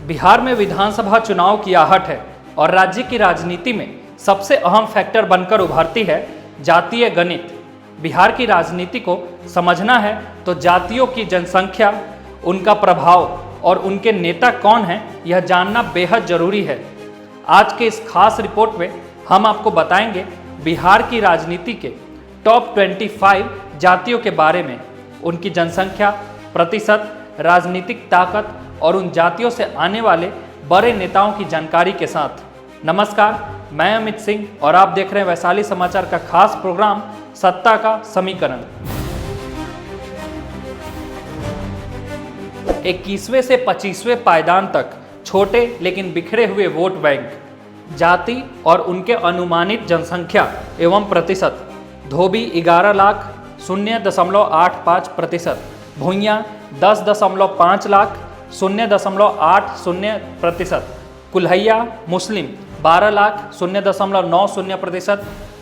बिहार में विधानसभा चुनाव की आहट है और राज्य की राजनीति में सबसे अहम फैक्टर बनकर उभरती है जातीय गणित। बिहार की राजनीति को समझना है तो जातियों की जनसंख्या, उनका प्रभाव और उनके नेता कौन हैं, यह जानना बेहद जरूरी है। आज के इस खास रिपोर्ट में हम आपको बताएंगे बिहार की राजनीति के टॉप 25 जातियों के बारे में, उनकी जनसंख्या, प्रतिशत, राजनीतिक ताकत और उन जातियों से आने वाले बड़े नेताओं की जानकारी के साथ। नमस्कार, मैं अमित सिंह और आप देख रहे हैं वैशाली समाचार का खास प्रोग्राम सत्ता का समीकरण। 21वें से 25वें पायदान तक छोटे लेकिन बिखरे हुए वोट बैंक, जाति और उनके अनुमानित जनसंख्या एवं प्रतिशत। धोबी 11 लाख 0.85%, भूइयाँ 10.5 लाख 0.80%, कुल्हैया मुस्लिम 12 लाख 0.90%,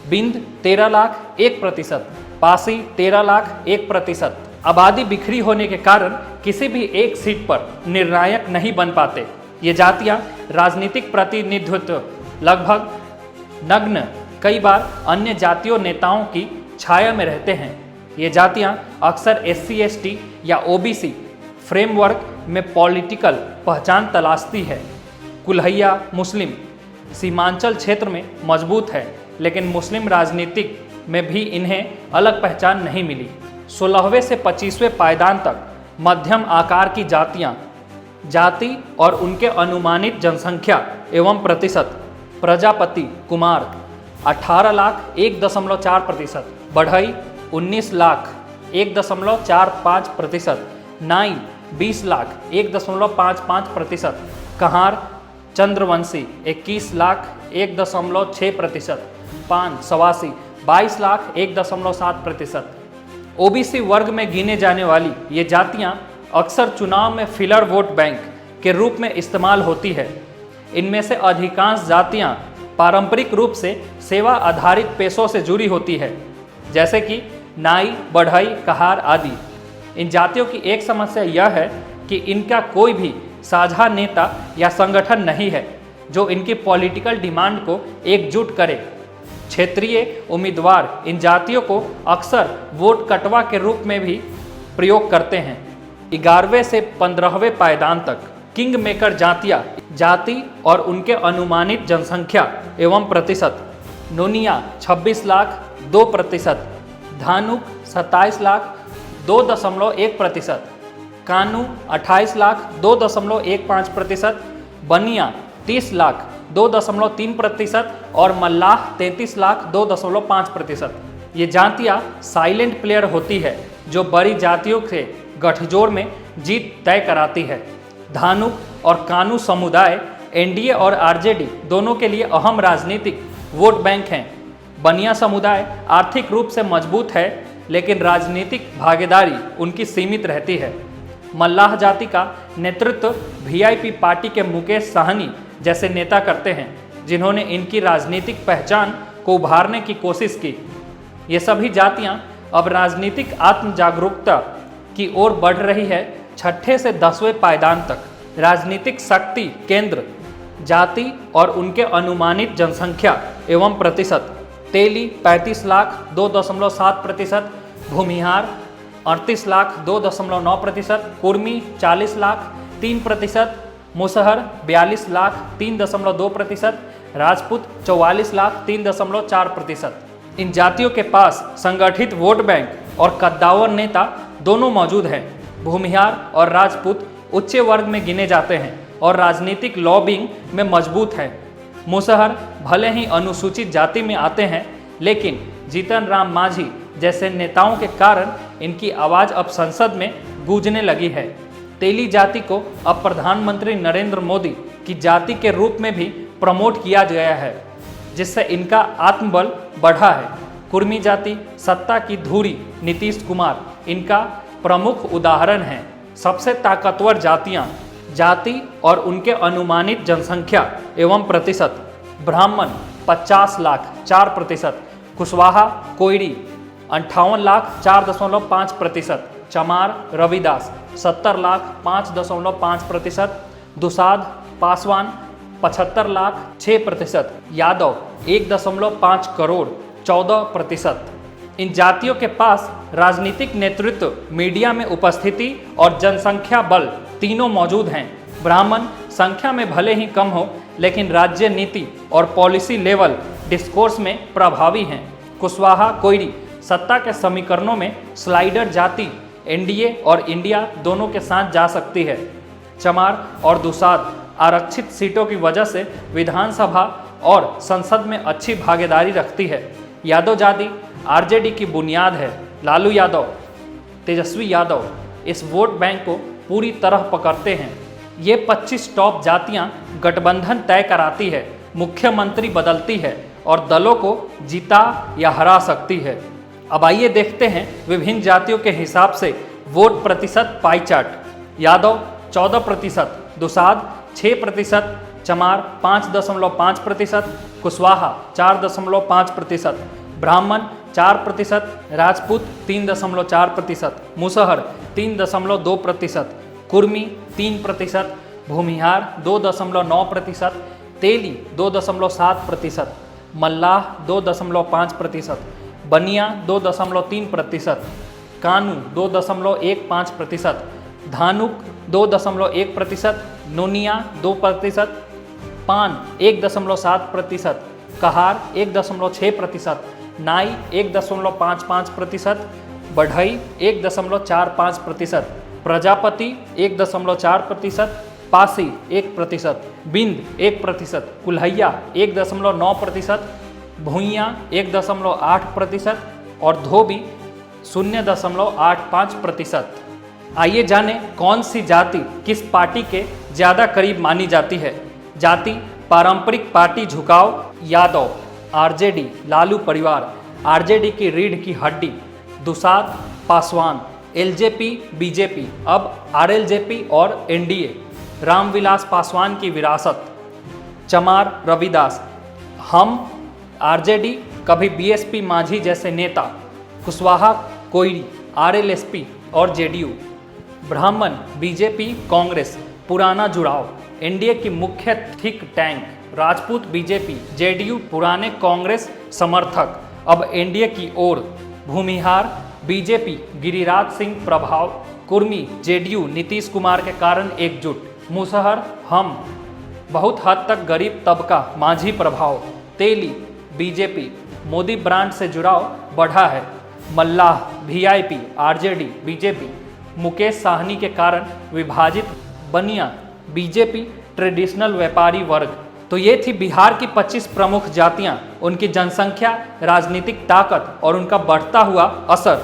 बिंद 13 लाख 1%, पासी 13 लाख 1%। आबादी बिखरी होने के कारण किसी भी एक सीट पर निर्णायक नहीं बन पाते। ये जातियां राजनीतिक प्रतिनिधित्व लगभग नग्न, कई बार अन्य जातियों नेताओं की छाया में रहते हैं। ये जातियां अक्सर SC ST या OBC फ्रेमवर्क में पॉलिटिकल पहचान तलाशती है। कुल्हैया मुस्लिम सीमांचल क्षेत्र में मजबूत है, लेकिन मुस्लिम राजनीतिक में भी इन्हें अलग पहचान नहीं मिली। 16वें से 25वें पायदान तक मध्यम आकार की जातियां, जाति और उनके अनुमानित जनसंख्या एवं प्रतिशत। प्रजापति कुमार 18 लाख 1.4%, बढ़ई 19 लाख 1.45%, नाई 20 लाख 1.55%, कहार चंद्रवंशी 21 लाख 1.6%, पान सवासी 22 लाख 1.7%। OBC वर्ग में गिने जाने वाली ये जातियां अक्सर चुनाव में फिलर वोट बैंक के रूप में इस्तेमाल होती है। इनमें से अधिकांश जातियां पारंपरिक रूप से सेवा आधारित पेशों से जुड़ी होती है, जैसे कि नाई, बढ़ई, कहार आदि। इन जातियों की एक समस्या यह है कि इनका कोई भी साझा नेता या संगठन नहीं है जो इनकी पॉलिटिकल डिमांड को एकजुट करे। क्षेत्रीय उम्मीदवार इन जातियों को अक्सर वोट कटवा के रूप में भी प्रयोग करते हैं। 11वें से 15वें पायदान तक किंग मेकर जातियाँ, जाति और उनके अनुमानित जनसंख्या एवं प्रतिशत। नोनिया 26 लाख 2%, धानुक 27 लाख 2.1%, कानू 28 लाख 2.15%, बनिया 30 लाख 2.3% और मल्लाह 33 लाख 2.5%। ये जातियाँ साइलेंट प्लेयर होती है जो बड़ी जातियों से गठजोड़ में जीत तय कराती है। धानुक और कानू समुदाय NDA और RJD दोनों के लिए अहम राजनीतिक वोट बैंक हैं। बनिया समुदाय आर्थिक रूप से मजबूत है, लेकिन राजनीतिक भागीदारी उनकी सीमित रहती है। मल्लाह जाति का नेतृत्व VIP पार्टी के मुकेश साहनी जैसे नेता करते हैं, जिन्होंने इनकी राजनीतिक पहचान को उभारने की कोशिश की। ये सभी जातियां अब राजनीतिक आत्म जागरूकता की ओर बढ़ रही है। 6ठे से 10वें पायदान तक राजनीतिक शक्ति केंद्र, जाति और उनके अनुमानित जनसंख्या एवं प्रतिशत। तेली 35 लाख 2.7%, भूमिहार 38 लाख 2.9%, कुर्मी 40 लाख 3%, मुसहर 42 लाख 3.2%, राजपूत 44 लाख 3.4%। इन जातियों के पास संगठित वोट बैंक और कद्दावर नेता दोनों मौजूद हैं। भूमिहार और राजपूत उच्च वर्ग में गिने जाते हैं और राजनीतिक लॉबिंग में मजबूत हैं। मुसहर भले ही अनुसूचित जाति में आते हैं, लेकिन जीतन राम मांझी जैसे नेताओं के कारण इनकी आवाज़ अब संसद में गूंजने लगी है। तेली जाति को अब प्रधानमंत्री नरेंद्र मोदी की जाति के रूप में भी प्रमोट किया गया है, जिससे इनका आत्मबल बढ़ा है। कुर्मी जाति सत्ता की धुरी नीतीश कुमार इनका प्रमुख उदाहरण है। सबसे ताकतवर जातियां, जाति और उनके अनुमानित जनसंख्या एवं प्रतिशत। ब्राह्मण 50 लाख 4%, कुशवाहा कोयरी 58 लाख 4.5%, चमार रविदास 70 लाख 5.5%, दुसाध पासवान 75,06%, यादव 1.5 करोड़ 14%। इन जातियों के पास राजनीतिक नेतृत्व, मीडिया में उपस्थिति और जनसंख्या बल तीनों मौजूद हैं। ब्राह्मण संख्या में भले ही कम हो, लेकिन राज्य नीति और पॉलिसी लेवल डिस्कोर्स में प्रभावी हैं। कुशवाहा कोयरी सत्ता के समीकरणों में स्लाइडर जाति एनडीए और इंडिया दोनों के साथ जा सकती है। चमार और दुसाध आरक्षित सीटों की वजह से विधानसभा और संसद में अच्छी भागीदारी रखती है। यादव जाति आरजेडी की बुनियाद है। लालू यादव, तेजस्वी यादव इस वोट बैंक को पूरी तरह पकड़ते हैं। ये 25 टॉप जातियां गठबंधन तय कराती है, मुख्यमंत्री बदलती है और दलों को जीता या हरा सकती है। अब आइए देखते हैं विभिन्न जातियों के हिसाब से वोट प्रतिशत पाई चार्ट। यादव 14%, दुसाध 6%, चमार 5.5%, कुशवाहा 4.5%, ब्राह्मण 4%, राजपूत 3.4%, मुसहर 3.2%, कुर्मी 3%, भूमिहार 2.9%, तेली 2.7%, मल्लाह 2.5%, बनिया 2.3%, कानू 2.15%, धानुक 2.1%, नोनिया 2%, पान 1.7%, कहार 1.6%, नाई 1.55%, बढ़ई 1.45%, प्रजापति 1.4%, पासी 1%, बिंद 1%, कुल्हैया 1.9%, भूइयाँ 1.8% और धोबी 0.85%। आइए जानें कौन सी जाति किस पार्टी के ज़्यादा करीब मानी जाती है। जाति पारंपरिक पार्टी झुकाव यादव, आरजेडी लालू परिवार, आरजेडी की रीढ़ की हड्डी। दुसाध पासवान, एलजेपी बीजेपी, अब आरएलजेपी और एनडीए, रामविलास पासवान की विरासत। चमार रविदास, हम आरजेडी, कभी बीएसपी मांझी जैसे नेता। कुशवाहा कोयरी, आरएलएसपी और जेडीयू। ब्राह्मण बीजेपी कांग्रेस, पुराना जुड़ाव, एनडीए की मुख्य think tank. Rajput BJP JDU, पुराने कांग्रेस समर्थक, अब एनडीए की ओर। भूमिहार बीजेपी गिरिराज सिंह प्रभाव, कुर्मी जेडीयू नीतीश कुमार के कारण एकजुट। मुसहर हम, बहुत हद तक गरीब तबका मांझी प्रभाव। तेली बीजेपी, मोदी ब्रांड से जुड़ाव बढ़ा है। मल्लाह VIP, RJD BJP, Mukesh Sahni के कारण विभाजित। बनिया बीजेपी, ट्रेडिशनल व्यापारी वर्ग। तो ये थी बिहार की 25 प्रमुख जातियां, उनकी जनसंख्या, राजनीतिक ताकत और उनका बढ़ता हुआ असर।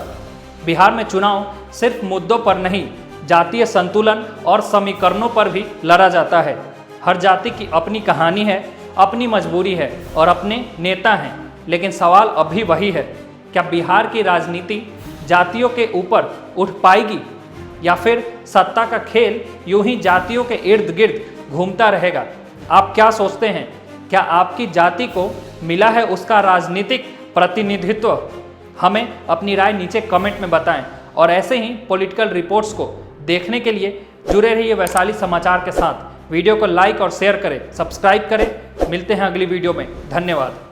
बिहार में चुनाव सिर्फ मुद्दों पर नहीं, जातीय संतुलन और समीकरणों पर भी लड़ा जाता है। हर जाति की अपनी कहानी है, अपनी मजबूरी है और अपने नेता हैं। लेकिन सवाल अभी वही है, क्या बिहार की राजनीति जातियों के ऊपर उठ पाएगी या फिर सत्ता का खेल यूं ही जातियों के इर्द गिर्द घूमता रहेगा? आप क्या सोचते हैं? क्या आपकी जाति को मिला है उसका राजनीतिक प्रतिनिधित्व? हमें अपनी राय नीचे कमेंट में बताएं और ऐसे ही पॉलिटिकल रिपोर्ट्स को देखने के लिए जुड़े रहिए वैशाली समाचार के साथ। वीडियो को लाइक और शेयर करें, सब्सक्राइब करें। मिलते हैं अगली वीडियो में। धन्यवाद।